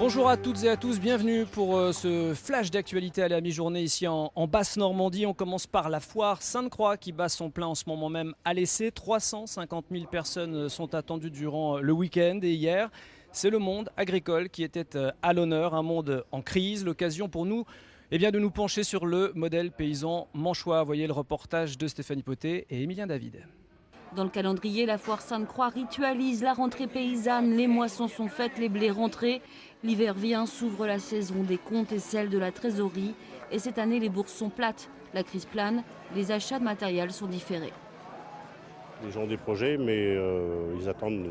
Bonjour à toutes et à tous, bienvenue pour ce flash d'actualité à la mi-journée ici en Basse-Normandie. On commence par la foire Sainte-Croix qui bat son plein en ce moment même à l'essai. 350 000 personnes sont attendues durant le week-end et hier, c'est le monde agricole qui était à l'honneur, un monde en crise. L'occasion pour nous de nous pencher sur le modèle paysan manchois. Voyez le reportage de Stéphanie Poté et Emilien David. Dans le calendrier, la foire Sainte-Croix ritualise la rentrée paysanne. Les moissons sont faites, les blés rentrés. L'hiver vient, s'ouvre la saison des comptes et celle de la trésorerie. Et cette année, les bourses sont plates. La crise plane, les achats de matériel sont différés. Les gens ont des projets, mais ils attendent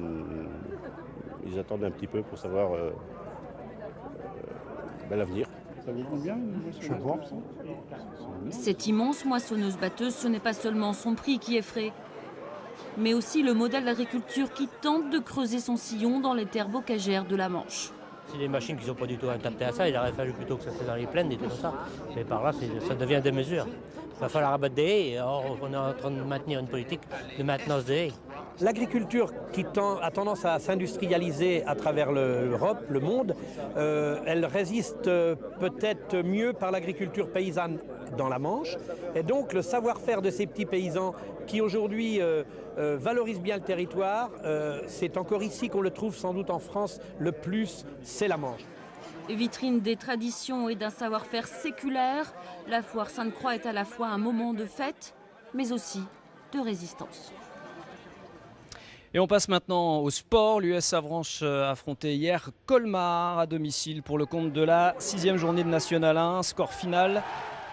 un petit peu pour savoir l'avenir. Ça vous convient, je vois. Cette immense moissonneuse-batteuse, ce n'est pas seulement son prix qui effraie, mais aussi le modèle d'agriculture qui tente de creuser son sillon dans les terres bocagères de la Manche. C'est des machines qui ne sont pas du tout adaptées à ça, il aurait fallu plutôt que ça soit dans les plaines et tout ça. Mais par là, ça devient des mesures. Il va falloir abattre des haies, et or, on est en train de maintenir une politique de maintenance des haies. L'agriculture qui a tendance à s'industrialiser à travers l'Europe, le monde, elle résiste peut-être mieux par l'agriculture paysanne dans la Manche. Et donc le savoir-faire de ces petits paysans qui aujourd'hui valorisent bien le territoire, c'est encore ici qu'on le trouve sans doute en France le plus, c'est la Manche. Vitrine des traditions et d'un savoir-faire séculaire, la foire Sainte-Croix est à la fois un moment de fête, mais aussi de résistance. Et on passe maintenant au sport. L'US Avranches affrontait hier Colmar à domicile pour le compte de la 6e journée de National 1. Score final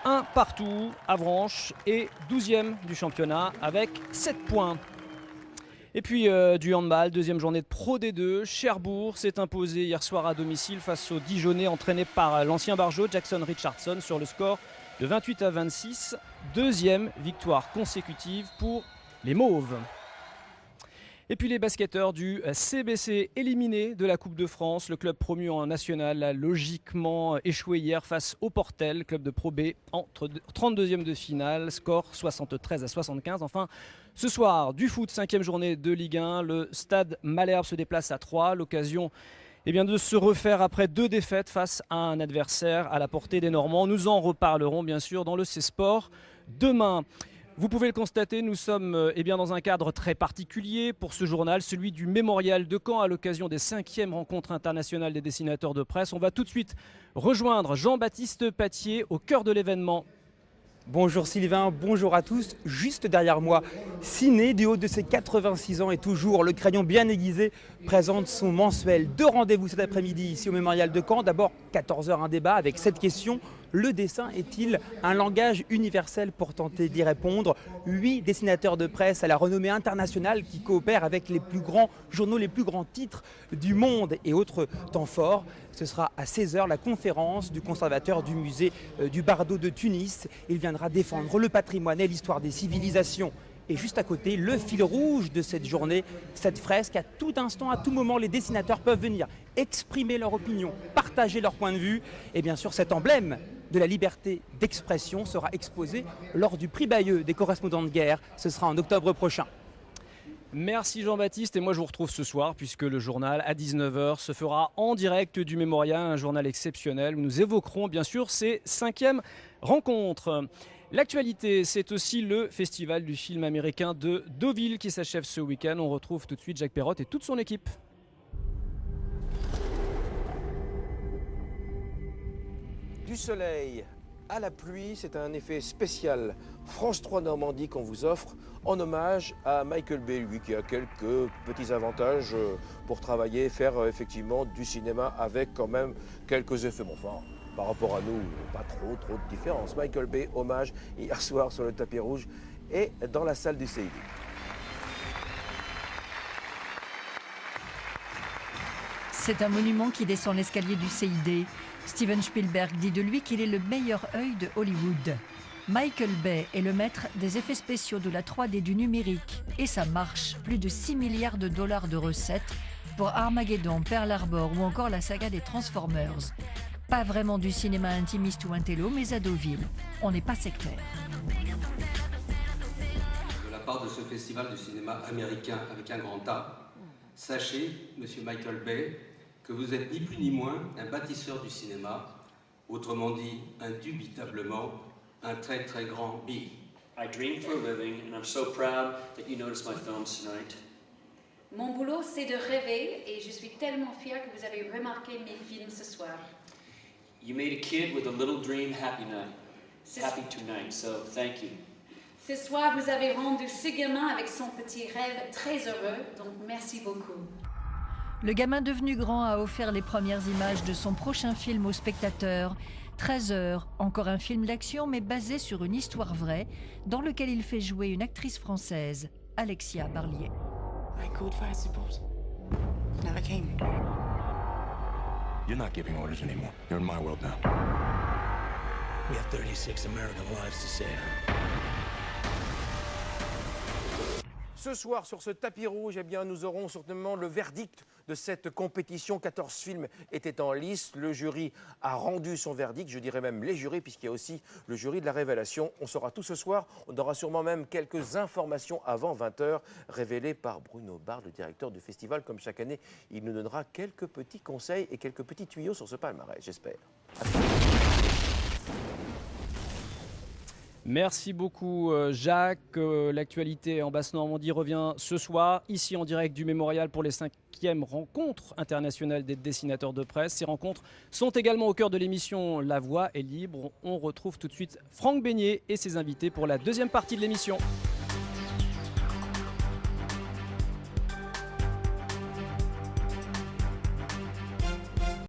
1 partout. Avranches est 12e du championnat avec 7 points. Et puis du handball, deuxième journée de Pro D2. Cherbourg s'est imposé hier soir à domicile face aux Dijonais entraînés par l'ancien barjot Jackson Richardson sur le score de 28-26. Deuxième victoire consécutive pour les Mauves. Et puis les basketteurs du CBC éliminés de la Coupe de France. Le club promu en national a logiquement échoué hier face au Portel, club de Pro B, en 32e de finale, score 73-75. Enfin, ce soir, du foot, 5e journée de Ligue 1, le stade Malherbe se déplace à Troyes. L'occasion de se refaire après 2 défaites face à un adversaire à la portée des Normands. Nous en reparlerons bien sûr dans le C-Sport demain. Vous pouvez le constater, nous sommes dans un cadre très particulier pour ce journal, celui du Mémorial de Caen à l'occasion des 5e rencontres internationales des dessinateurs de presse. On va tout de suite rejoindre Jean-Baptiste Patier au cœur de l'événement. Bonjour Sylvain, bonjour à tous. Juste derrière moi, Ciné, du haut de ses 86 ans et toujours le crayon bien aiguisé, présente son mensuel. 2 rendez-vous cet après-midi ici au Mémorial de Caen. D'abord, 14h, un débat avec cette question. Le dessin est-il un langage universel? Pour tenter d'y répondre, 8 dessinateurs de presse à la renommée internationale qui coopèrent avec les plus grands journaux, les plus grands titres du monde et autres temps forts. Ce sera à 16h la conférence du conservateur du musée du Bardo de Tunis. Il viendra défendre le patrimoine et l'histoire des civilisations. Et juste à côté, le fil rouge de cette journée, cette fresque, à tout instant, à tout moment, les dessinateurs peuvent venir exprimer leur opinion, partager leur point de vue. Et bien sûr, cet emblème de la liberté d'expression sera exposé lors du prix Bayeux des correspondants de guerre. Ce sera en octobre prochain. Merci Jean-Baptiste, et moi je vous retrouve ce soir puisque le journal à 19h se fera en direct du Mémorial, un journal exceptionnel où nous évoquerons bien sûr ces 5e rencontres. L'actualité, c'est aussi le festival du film américain de Deauville qui s'achève ce week-end. On retrouve tout de suite Jacques Perrotte et toute son équipe. Du soleil à la pluie, c'est un effet spécial France 3 Normandie qu'on vous offre en hommage à Michael Bay, lui qui a quelques petits avantages pour travailler, faire effectivement du cinéma avec quand même quelques effets. Bon, enfin, par rapport à nous, pas trop de différence. Michael Bay, hommage hier soir sur le tapis rouge et dans la salle du CID. C'est un monument qui descend l'escalier du CID. Steven Spielberg dit de lui qu'il est le meilleur œil de Hollywood. Michael Bay est le maître des effets spéciaux, de la 3D, du numérique. Et ça marche. Plus de 6 milliards de dollars de recettes pour Armageddon, Pearl Harbor ou encore la saga des Transformers. Pas vraiment du cinéma intimiste ou intello, mais à Deauville, on n'est pas sectaire. De la part de ce festival du cinéma américain avec un grand A, sachez, monsieur Michael Bay, que vous êtes ni plus ni moins un bâtisseur du cinéma, autrement dit, indubitablement, un très très grand bille. I dream for a living, and I'm so proud that you noticed my films tonight. Mon boulot, c'est de rêver, et je suis tellement fière que vous avez remarqué mes films ce soir. You made a kid with a little dream happy tonight, so thank you. Ce soir, vous avez rendu ce gamin avec son petit rêve très heureux, donc merci beaucoup. Le gamin devenu grand a offert les premières images de son prochain film aux spectateurs. 13 heures, encore un film d'action mais basé sur une histoire vraie, dans lequel il fait jouer une actrice française, Alexia Barlier. I called fire support. Never came. You're not giving orders anymore. You're in my world now. We have 36 American lives to save. Ce soir, sur ce tapis rouge, eh bien, nous aurons certainement le verdict de cette compétition. 14 films étaient en lice. Le jury a rendu son verdict, je dirais même les jurys, puisqu'il y a aussi le jury de la révélation. On saura tout ce soir. On aura sûrement même quelques informations avant 20h révélées par Bruno Bard, le directeur du festival. Comme chaque année, il nous donnera quelques petits conseils et quelques petits tuyaux sur ce palmarès, j'espère. Merci beaucoup Jacques. L'actualité en Basse-Normandie revient ce soir, ici en direct du Mémorial pour les 5e rencontres internationales des dessinateurs de presse. Ces rencontres sont également au cœur de l'émission La Voix est libre. On retrouve tout de suite Franck Beignet et ses invités pour la deuxième partie de l'émission.